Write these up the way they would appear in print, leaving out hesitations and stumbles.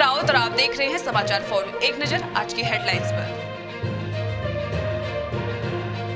रावत और आप देख रहे हैं समाचार फॉरम। एक नजर आज की हेडलाइंस पर।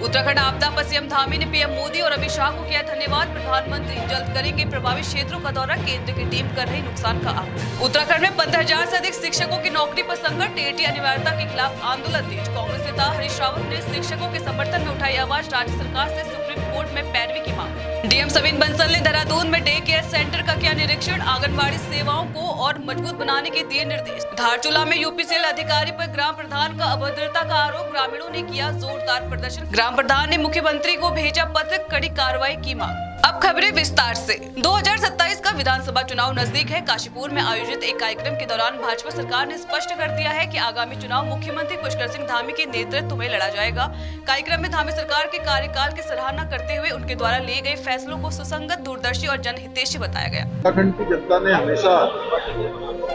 उत्तराखंड आपदा पर सीएम धामी ने पीएम मोदी और अमित शाह को किया धन्यवाद। प्रधानमंत्री जल्द करेंगे प्रभावित क्षेत्रों का दौरा, केंद्र की टीम कर रही नुकसान का आकलन। उत्तराखंड में 15,000 से अधिक शिक्षकों की नौकरी पर संकट, टीईटी अनिवार्यता के खिलाफ आंदोलन तेज। कांग्रेस नेता हरीश रावत ने शिक्षकों के समर्थन में उठाई आवाज, राज्य सरकार से सुप्रीम कोर्ट में पैरवी की मांग। डीएम सविन बंसल ने देहरादून में डे केयर सेंटर का किया निरीक्षण, आंगनबाड़ी सेवाओं को और मजबूत बनाने के दिए निर्देश। धारचूला में यूपीसीएल अधिकारी पर ग्राम प्रधान का अभद्रता का आरोप, ग्रामीणों ने किया जोरदार प्रदर्शन। ग्राम प्रधान ने मुख्यमंत्री को भेजा पत्र, कड़ी कार्रवाई की मांग। अब खबरें विस्तार से। 2027 का विधानसभा चुनाव नजदीक है। काशीपुर में आयोजित एक कार्यक्रम के दौरान भाजपा सरकार ने स्पष्ट कर दिया है कि आगामी चुनाव मुख्यमंत्री पुष्कर सिंह धामी के नेतृत्व में लड़ा जाएगा। कार्यक्रम में धामी सरकार के कार्यकाल की सराहना करते हुए उनके द्वारा लिए गए फैसलों को सुसंगत, दूरदर्शी और जनहितैषी बताया गया। उत्तराखंड की जनता ने हमेशा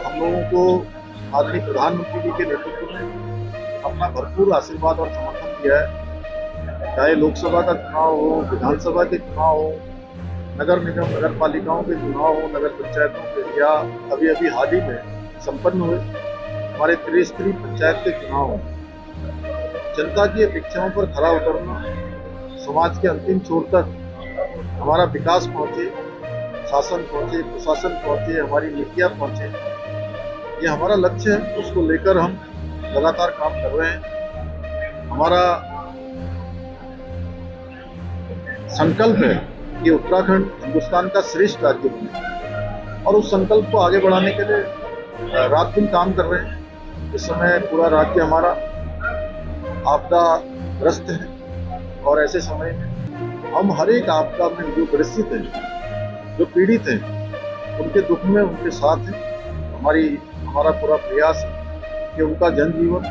हम लोगों को आदरणीय प्रधानमंत्री जी के नेतृत्व में अपना भरपूर आशीर्वाद और समर्थन दिया है। चाहे लोकसभा का चुनाव हो, विधानसभा के चुनाव हो, नगर निगम, नगर पालिकाओं के चुनाव हो, नगर पंचायतों के, या अभी अभी हाल ही में संपन्न हुए हमारे त्रिस्तरीय पंचायत के चुनाव हो। जनता की अपेक्षाओं पर खरा उतरना, समाज के अंतिम छोर तक हमारा विकास पहुंचे, शासन पहुंचे, प्रशासन पहुंचे, हमारी नीतियां पहुंचे, ये हमारा लक्ष्य है। उसको लेकर हम लगातार काम कर रहे हैं। हमारा संकल्प है कि उत्तराखंड हिंदुस्तान का श्रेष्ठ राज्य बने, और उस संकल्प को आगे बढ़ाने के लिए रात दिन काम कर रहे हैं। इस समय पूरा राज्य हमारा आपदा ग्रस्त है, और ऐसे समय में हम हर एक आपदा में जो ग्रसित हैं, जो पीड़ित हैं, उनके दुख में उनके साथ हैं। हमारा पूरा प्रयास है कि उनका जनजीवन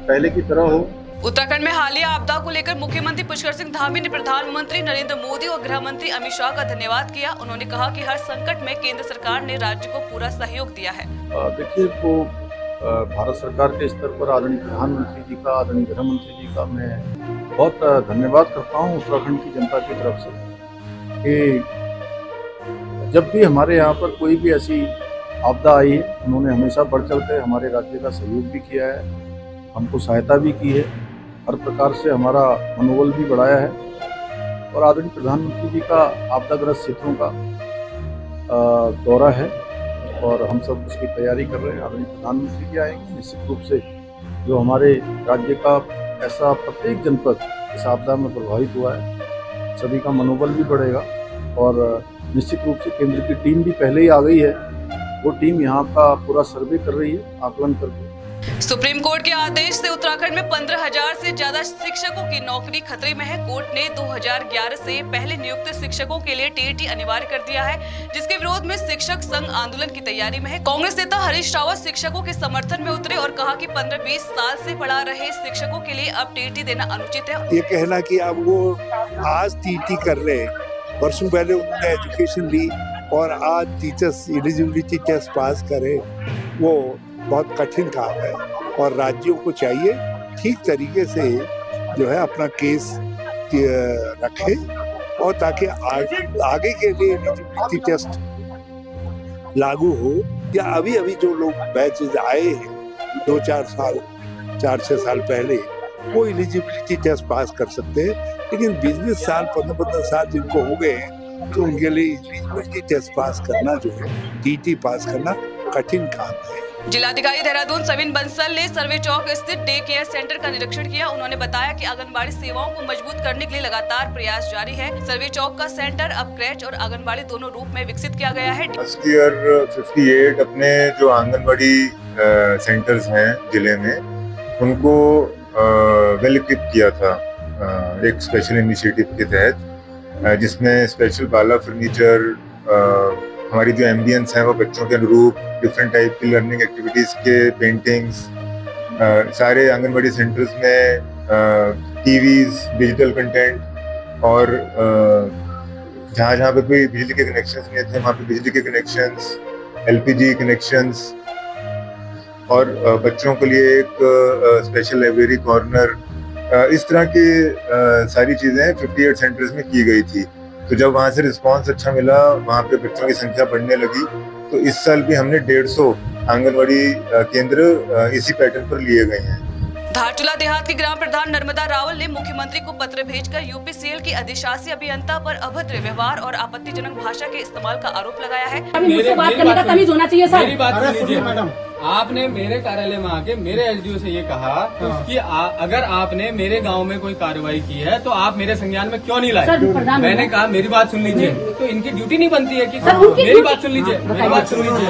पहले की तरह हो। उत्तराखंड में हालिया आपदा को लेकर मुख्यमंत्री पुष्कर सिंह धामी ने प्रधानमंत्री नरेंद्र मोदी और गृह मंत्री अमित शाह का धन्यवाद किया। उन्होंने कहा कि हर संकट में केंद्र सरकार ने राज्य को पूरा सहयोग दिया है। देखिए, तो भारत सरकार के स्तर पर आदरणीय प्रधानमंत्री जी का, आदरणीय गृह मंत्री जी का मैं बहुत धन्यवाद करता हूँ उत्तराखंड की जनता की तरफ से, कि जब भी हमारे यहाँ पर कोई भी ऐसी आपदा आई है, उन्होंने हमेशा बढ़ चढ़ कर हमारे राज्य का सहयोग भी किया है, हमको सहायता भी की है, हर प्रकार से हमारा मनोबल भी बढ़ाया है। और आदरणीय प्रधानमंत्री जी का आपदाग्रस्त क्षेत्रों का दौरा है, और हम सब उसकी तैयारी कर रहे हैं। आदरणीय प्रधानमंत्री जी आएंगे, निश्चित रूप से जो हमारे राज्य का ऐसा प्रत्येक जनपद इस आपदा में प्रभावित हुआ है, सभी का मनोबल भी बढ़ेगा। और निश्चित रूप से केंद्र की टीम भी पहले ही आ गई है, वो टीम यहाँ का पूरा सर्वे कर रही है, आकलन करके। सुप्रीम कोर्ट के आदेश से उत्तराखंड में 15,000 से ज्यादा शिक्षकों की नौकरी खतरे में है। कोर्ट ने 2011 से पहले नियुक्त शिक्षकों के लिए टीईटी अनिवार्य कर दिया है, जिसके विरोध में शिक्षक संघ आंदोलन की तैयारी में है। कांग्रेस नेता हरीश रावत शिक्षकों के समर्थन में उतरे और कहा कि 15-20 साल से पढ़ा रहे शिक्षकों के लिए अब टीईटी देना अनुचित है। ये कहना कि अब वो आज टीईटी कर रहे हैं, वर्षों पहले उन्होंने एजुकेशन ली और आज टीचर्स एलिजिबिलिटी टेस्ट पास करे, वो बहुत कठिन काम है। और राज्यों को चाहिए ठीक तरीके से जो है अपना केस रखे, और ताकि आगे के लिए एलिजिबिलिटी टेस्ट लागू हो। या अभी जो लोग बैचेज आए हैं 4-6 साल पहले, वो एलिजिबिलिटी टेस्ट पास कर सकते हैं, लेकिन 20 साल 15 साल जिनको हो गए हैं, तो उनके लिए एलिजिबिलिटी टेस्ट पास करना जो है, टीटी पास करना कठिन काम है। जिलाधिकारी देहरादून सविन बंसल ने सर्वे चौक स्थित डे केयर सेंटर का निरीक्षण किया। उन्होंने बताया कि आंगनबाड़ी सेवाओं को मजबूत करने के लिए लगातार प्रयास जारी है। सर्वे चौक का सेंटर अब क्रेच और आंगनबाड़ी दोनों रूप में विकसित किया गया है। 58 अपने जो आंगनबाड़ी सेंटर्स हैं जिले में, उनको वेल इक्विप किया था एक स्पेशल इनिशिएटिव के तहत, जिसमें स्पेशल बाला फर्नीचर, हमारी जो एम्बियंस हैं वो बच्चों के अनुरूप, डिफरेंट टाइप की लर्निंग एक्टिविटीज़ के पेंटिंग्स, सारे आंगनबाड़ी सेंटर्स में टीवीज़, डिजिटल कंटेंट, और जहाँ जहाँ पे कोई बिजली के कनेक्शंस नहीं थे वहाँ पे बिजली के कनेक्शंस, एलपीजी कनेक्शंस, और बच्चों के लिए एक स्पेशल लाइब्रेरी कॉर्नर, इस तरह की सारी चीज़ें 58 सेंटर्स में की गई थी। तो जब वहाँ से रिस्पांस अच्छा मिला, वहाँ पे बच्चों की संख्या बढ़ने लगी, तो इस साल भी हमने 150 आंगनवाड़ी केंद्र इसी पैटर्न पर लिए गए हैं। धारचूला देहात के ग्राम प्रधान नर्मदा रावल ने मुख्यमंत्री को पत्र भेजकर यूपीसीएल की अधिशासी अभियंता पर अभद्र व्यवहार और आपत्तिजनक भाषा के इस्तेमाल का आरोप लगाया है। मुझसे बात करने का तमीज होना चाहिए सर। मेरी बात सुनिए मैडम, आपने मेरे कार्यालय में आके मेरे एसडीओ से ये कहा कि अगर आपने मेरे गांव में कोई कार्रवाई की है तो आप मेरे संज्ञान में क्यों नहीं लाए। मैंने कहा मेरी बात सुन लीजिए, तो इनकी ड्यूटी नहीं बनती है कि मेरी बात सुन लीजिए, मेरी बात सुन लीजिए,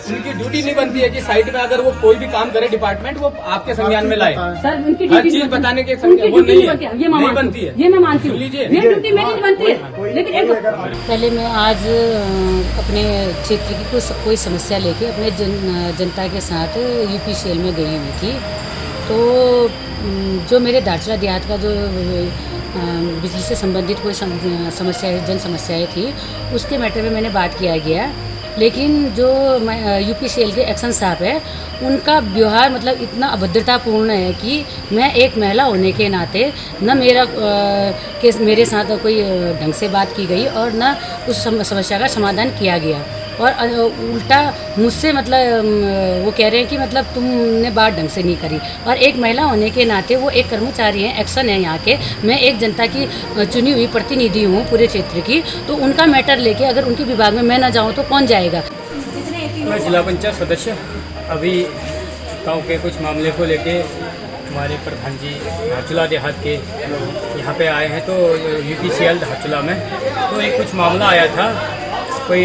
उनकी ड्यूटी नहीं बनती है कि साइट में अगर वो कोई भी काम करे डिपार्टमेंट वो आपके संज्ञान में लाए। हर चीज बताने के वो नहीं बनती है, ये मैं मानती हूँ। सुन लीजिए, ये ड्यूटी मेरी नहीं बनती है। लेकिन पहले मैं आज अपने क्षेत्र की कोई समस्या लेके अपने जनता के साथ यूपीसीएल में गई हुई थी। तो जो मेरे धारचूला देहात का जो बिजली से संबंधित कोई समस्याएं जन समस्याएं थी उसके मैटर में मैंने बात किया गया। लेकिन जो यूपीसीएल के एक्शन साहब है उनका व्यवहार मतलब इतना अभद्रतापूर्ण है कि मैं एक महिला होने के नाते न मेरे साथ कोई ढंग से बात की गई और न उस समस्या का समाधान किया गया। और उल्टा मुझसे मतलब वो कह रहे हैं कि मतलब तुमने बात ढंग से नहीं करी। और एक महिला होने के नाते वो एक कर्मचारी हैं, एक्शन है यहाँ के, मैं एक जनता की चुनी हुई प्रतिनिधि हूँ पूरे क्षेत्र की, तो उनका मैटर लेके अगर उनके विभाग में मैं ना जाऊँ तो कौन जाएगा। मैं जिला पंचायत सदस्य अभी गांव के कुछ मामले को लेके हमारे प्रधान जी धारचूला देहात के यहाँ पे आए हैं। तो यूपीसीएल धारचूला में तो एक कुछ मामला आया था कोई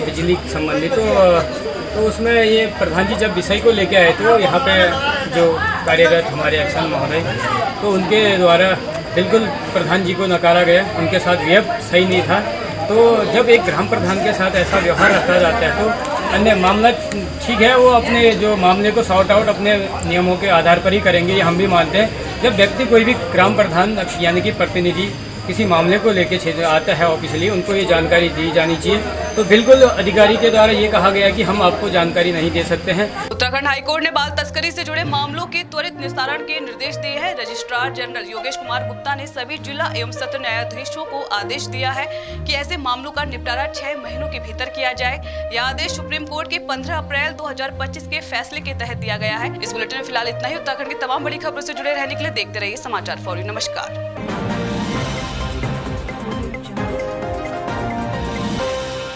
बिजली संबंधी, तो उसमें ये प्रधान जी जब विषय को लेके आए तो यहाँ पे जो कार्यरत हमारे एक्शन महोदय तो उनके द्वारा बिल्कुल प्रधान जी को नकारा गया, उनके साथ व्यवहार सही नहीं था। तो जब एक ग्राम प्रधान के साथ ऐसा व्यवहार रखा जाता है तो अन्य मामला ठीक है, वो अपने जो मामले को सॉर्ट आउट अपने नियमों के आधार पर ही करेंगे, ये हम भी मानते हैं। जब व्यक्ति कोई भी ग्राम प्रधान यानी कि प्रतिनिधि किसी मामले को लेके क्षेत्र आता है ऑफिशियली, उनको ये जानकारी दी जानी चाहिए। तो बिल्कुल अधिकारी के द्वारा ये कहा गया कि हम आपको जानकारी नहीं दे सकते हैं। उत्तराखंड हाईकोर्ट ने बाल तस्करी से जुड़े मामलों के त्वरित निस्तारण के निर्देश दिए हैं। रजिस्ट्रार जनरल योगेश कुमार गुप्ता ने सभी जिला एवं सत्र न्यायाधीशों को आदेश दिया है कि ऐसे मामलों का निपटारा 6 महीनों के भीतर किया जाए। यह आदेश सुप्रीम कोर्ट के 15 अप्रैल 2025 के फैसले के तहत दिया गया है। इस बुलेटिन में फिलहाल इतना ही। उत्तराखंड की तमाम बड़ी खबरों से जुड़े रहने के लिए देखते रहिए समाचार फॉर यू। नमस्कार।